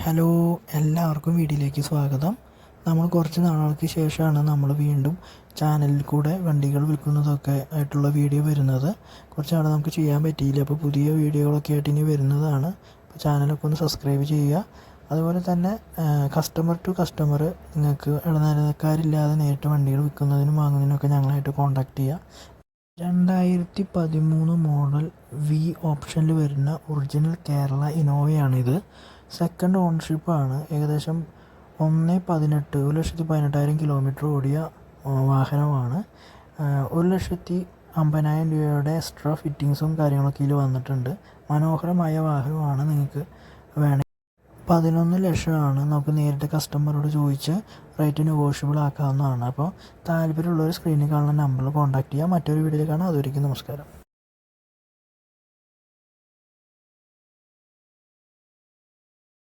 Hello, എല്ലാവർക്കും വീഡിയോയിലേക്ക് സ്വാഗതം. നമ്മൾ കുറച്ച് നാളുകൾക്ക് ശേഷമാണ് നമ്മൾ വീണ്ടും ചാനലിൽ കൂടെ വണ്ടികൾ വിൽക്കുന്നതൊക്കെ ആയിട്ടുള്ള വീഡിയോ വരുന്നത്. കുറച്ച് നാൾ നമുക്ക് ചെയ്യാൻ പറ്റിയില്ല, അപ്പോൾ പുതിയ വീഡിയോകളൊക്കെ ആയിട്ട് ഇനി വരുന്നതാണ്. അപ്പോൾ ചാനലൊക്കെ ഒന്ന് സബ്സ്ക്രൈബ് ചെയ്യുക. അതുപോലെ തന്നെ കസ്റ്റമർ ടു കസ്റ്റമർ നിങ്ങൾക്ക് ഇടനിലക്കാരില്ലാതെ നേരിട്ട് വണ്ടികൾ വിൽക്കുന്നതിനും വാങ്ങുന്നതിനൊക്കെ ഞങ്ങളായിട്ട് കോൺടാക്റ്റ് ചെയ്യുക. 2013 മോഡൽ വി ഓപ്ഷനിൽ വരുന്ന ഒറിജിനൽ കേരള ഇന്നോവയാണിത്. സെക്കൻഡ് ഓണർഷിപ്പാണ്. ഏകദേശം 1,18,000 കിലോമീറ്റർ ഓടിയ വാഹനമാണ്. 1,50,000 രൂപയുടെ എക്സ്ട്രാ ഫിറ്റിങ്സും കാര്യങ്ങളൊക്കെ ഇതിൽ വന്നിട്ടുണ്ട്. മനോഹരമായ വാഹനമാണ്. നിങ്ങൾക്ക് വേണമെങ്കിൽ 11 ലക്ഷമാണ്. നമുക്ക് നേരിട്ട് കസ്റ്റമറോട് ചോദിച്ച് റേറ്റ് നെഗോഷ്യബിൾ ആക്കാവുന്നതാണ്. അപ്പോൾ താല്പര്യമുള്ളവർ സ്ക്രീനിൽ കാണുന്ന നമ്പറിൽ കോൺടാക്റ്റ് ചെയ്യുക. മറ്റൊരു വീഡിയോയിൽ കാണാം. അതുവരെയ്ക്കും നമസ്കാരം.